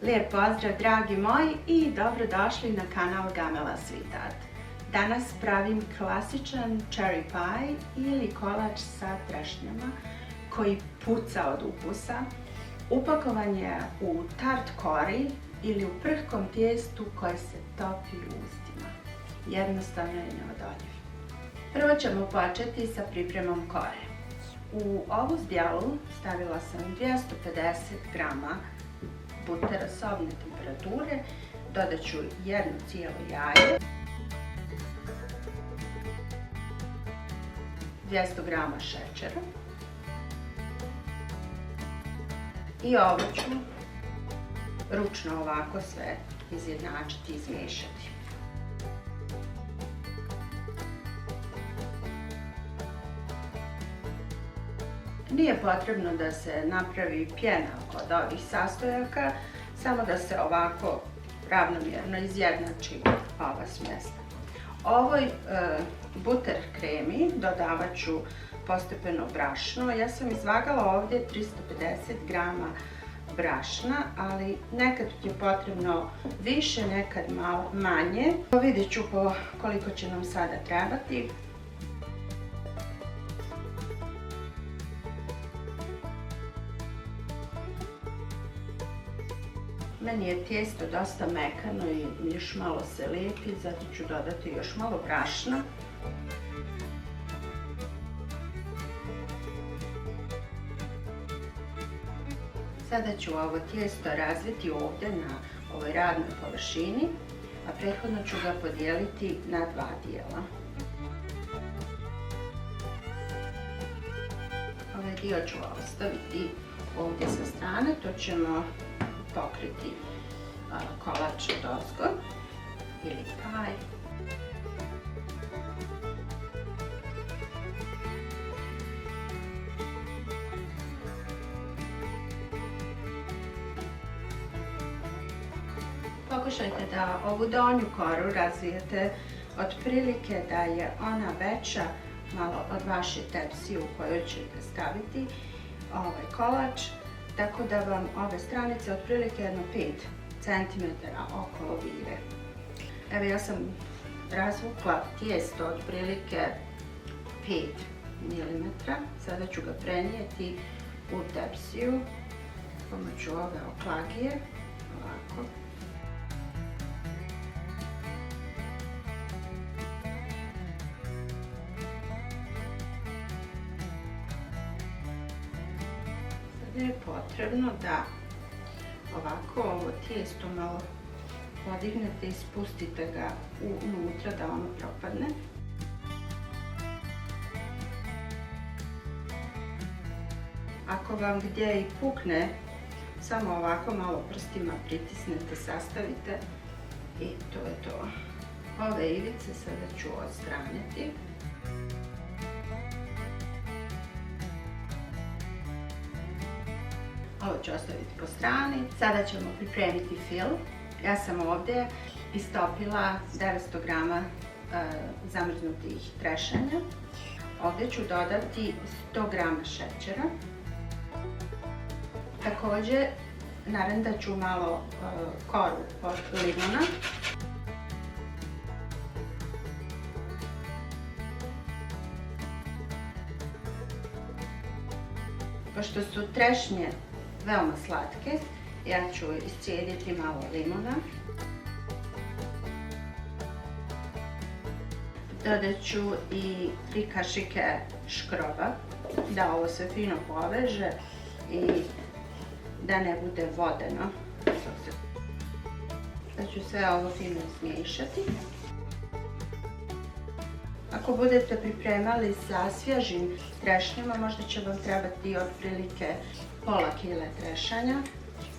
Lijep pozdrav dragi moji i dobrodošli na kanal Gamela Sweetheart. Danas pravim klasičan cherry pie ili kolač sa trešnjama koji puca od ukusa. Upakovan je u tart kori ili u prhkom tijestu koje se topi u ustima. Jednostavno je neodoljiv. Prvo ćemo početi sa pripremom kore. U ovu zdjelu stavila sam 250 grama butera sobne temperature, dodat ću jedno cijelo jaje, 200 grama šećera i ovo ću ručno ovako sve izjednačiti i izmiješati. Nije potrebno da se napravi pjena kod ovih sastojaka, samo da se ovako ravnomjerno izjednači ova smjesa. Ovoj buter kremi dodavat ću postepeno brašno. Ja sam izvagala ovdje 350 grama brašna, ali nekad je potrebno više, nekad malo manje. Vidjet ću koliko će nam sada trebati. Meni je tijesto dosta mekano i još malo se lijepi, zato ću dodati još malo brašna. Sada ću ovo tijesto razviti ovdje na ovoj radnoj površini, a prethodno ću ga podijeliti na dva dijela. Ovaj dio ću ostaviti ovdje sa strane, to ćemo pokriti kolač odozgo ili pie. Pokušajte da ovu donju koru razvijete otprilike da je ona veća malo od vaše tepsije u kojoj ćete staviti ovaj kolač, tako da vam ove stranice otprilike jedno 5 cm okolo vire. Evo, ja sam razvukla tijesto otprilike 5 mm. Sada ću ga prenijeti u tepsiju pomoću ove oklagije. Ovako. Je potrebno da ovako ovo tijesto malo podignete i spustite ga unutra da ono propadne. Ako vam gdje i pukne, samo ovako malo prstima pritisnete, sastavite i to je to. Ove ivice sada ću odstraniti. Ovo ću ostaviti po strani. Sada ćemo pripremiti fil. Ja sam ovdje istopila 900 grama zamrznutih trešanja. Ovdje ću dodati 100 grama šećera. Također narendat ću malo koru od limuna. Pošto su trešnje veoma slatke, ja ću iscijediti malo limuna. Dodat ću i 3 kašike škroba, da ovo sve fino poveže i da ne bude vodeno. Sad ću sve ovo fino izmiješati. Ako budete pripremali sa svježim trešnjama, možda će vam trebati otprilike pola kile trešanja.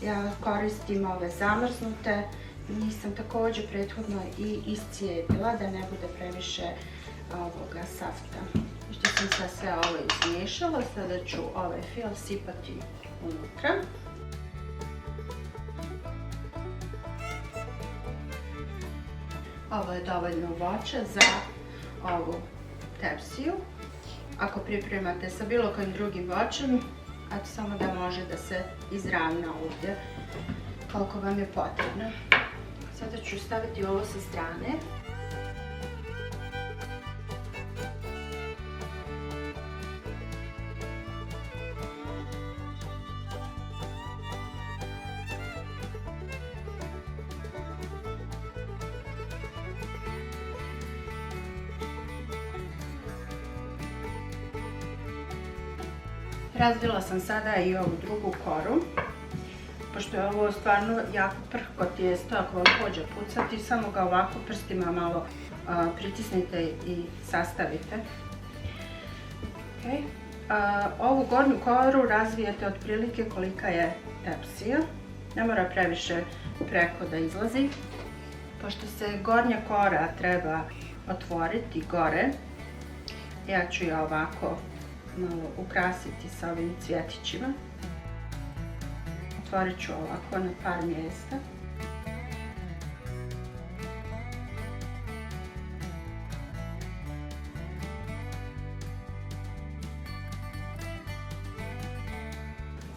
Ja koristim ove zamrznute, njih sam također prethodno i iscijedila da ne bude previše ovoga safta. Što sam sad sve ovo izmiješala, sada ću ovaj fil sipati unutra. Ovo je dovoljno voća za ovu tepsiju. Ako pripremate sa bilo kojim drugim voćem, a samo da može da se izravna ovdje koliko vam je potrebno. Sada ću staviti ovo sa strane. Razvila sam sada i ovu drugu koru. Pošto je ovo stvarno jako prhko tijesto, ako vam pođe pucati, samo ga ovako prstima malo pritisnite i sastavite. Okay. Ovu gornju koru razvijete otprilike kolika je tepsija. Ne mora previše preko da izlazi. Pošto se gornja kora treba otvoriti gore, ja ću je ovako malo ukrasiti sa ovim cvjetićima. Otvorit ću ovako na par mjesta.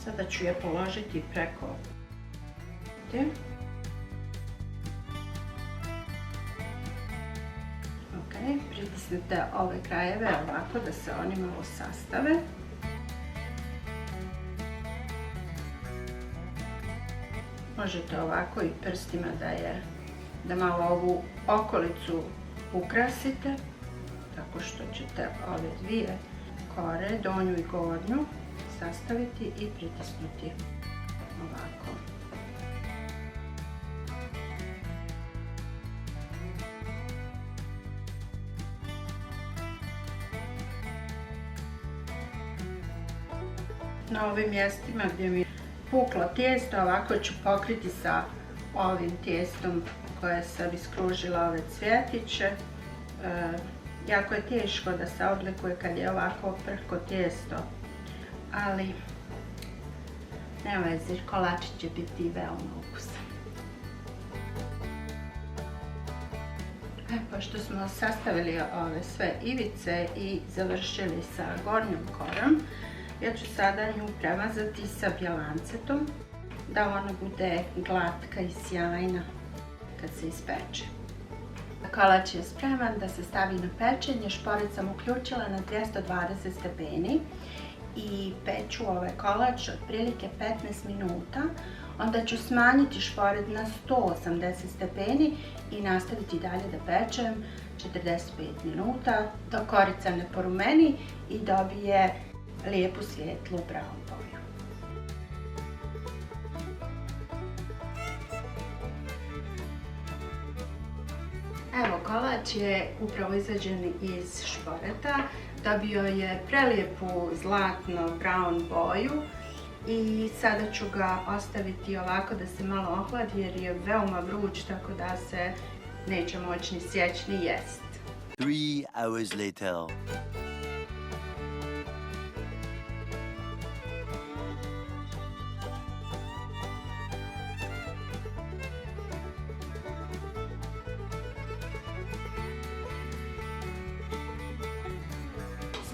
Sada ću je položiti preko. Pritisnite ove krajeve ovako da se oni malo sastave. Možete ovako i prstima da malo ovu okolicu ukrasite, tako što ćete ove dvije kore, donju i gornju, sastaviti i pritisnuti ovako. Na ovim mjestima gdje mi je puklo tijesto, ovako ću pokriti sa ovim tijestom koje sam iskružila ove cvjetiće. Jako je teško da se oblikuje kad je ovako prhko tijesto, ali nema veze, kolačić će biti veoma ukusan. Pošto smo sastavili ove sve ivice i završili sa gornjom korom, ja ću sada nju premazati sa bjelancetom, da ona bude glatka i sjajna kad se ispeče. Kolač je spreman da se stavi na pečenje. Šporet sam uključila na 220 stepeni i peću ovaj kolač otprilike 15 minuta. Onda ću smanjiti šporet na 180 stepeni i nastaviti dalje da pečem 45 minuta dok korica ne porumeni i dobije lijepu svijetlu brown boju. Evo, kolač je upravo izađen iz šporeta. Dobio je prelijepu zlatno brown boju i sada ću ga ostaviti ovako da se malo ohladi jer je veoma vruć, tako da se neće moći ni sjeći ni jest. 3 hours later.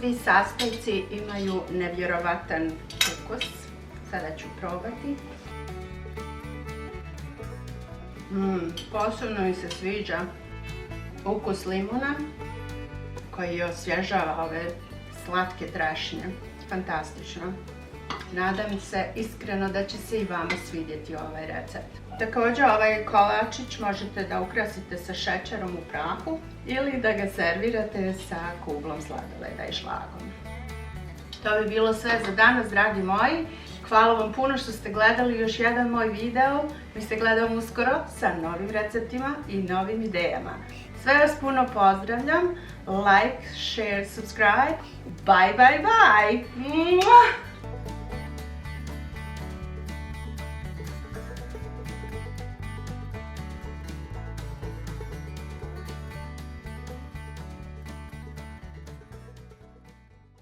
Svi sastojci imaju nevjerovatan ukus. Sada ću probati. Posebno mi se sviđa ukus limuna koji osvježava ove slatke trešnje. Fantastično. Nadam se iskreno da će se i vama svidjeti ovaj recept. Također ovaj kolačić možete da ukrasite sa šećerom u prahu ili da ga servirate sa kuglom sladoleda i šlagom. To bi bilo sve za danas, dragi moji. Hvala vam puno što ste gledali još jedan moj video. Mi se gledamo uskoro sa novim receptima i novim idejama. Sve vas puno pozdravljam. Like, share, subscribe. Bye, bye, bye!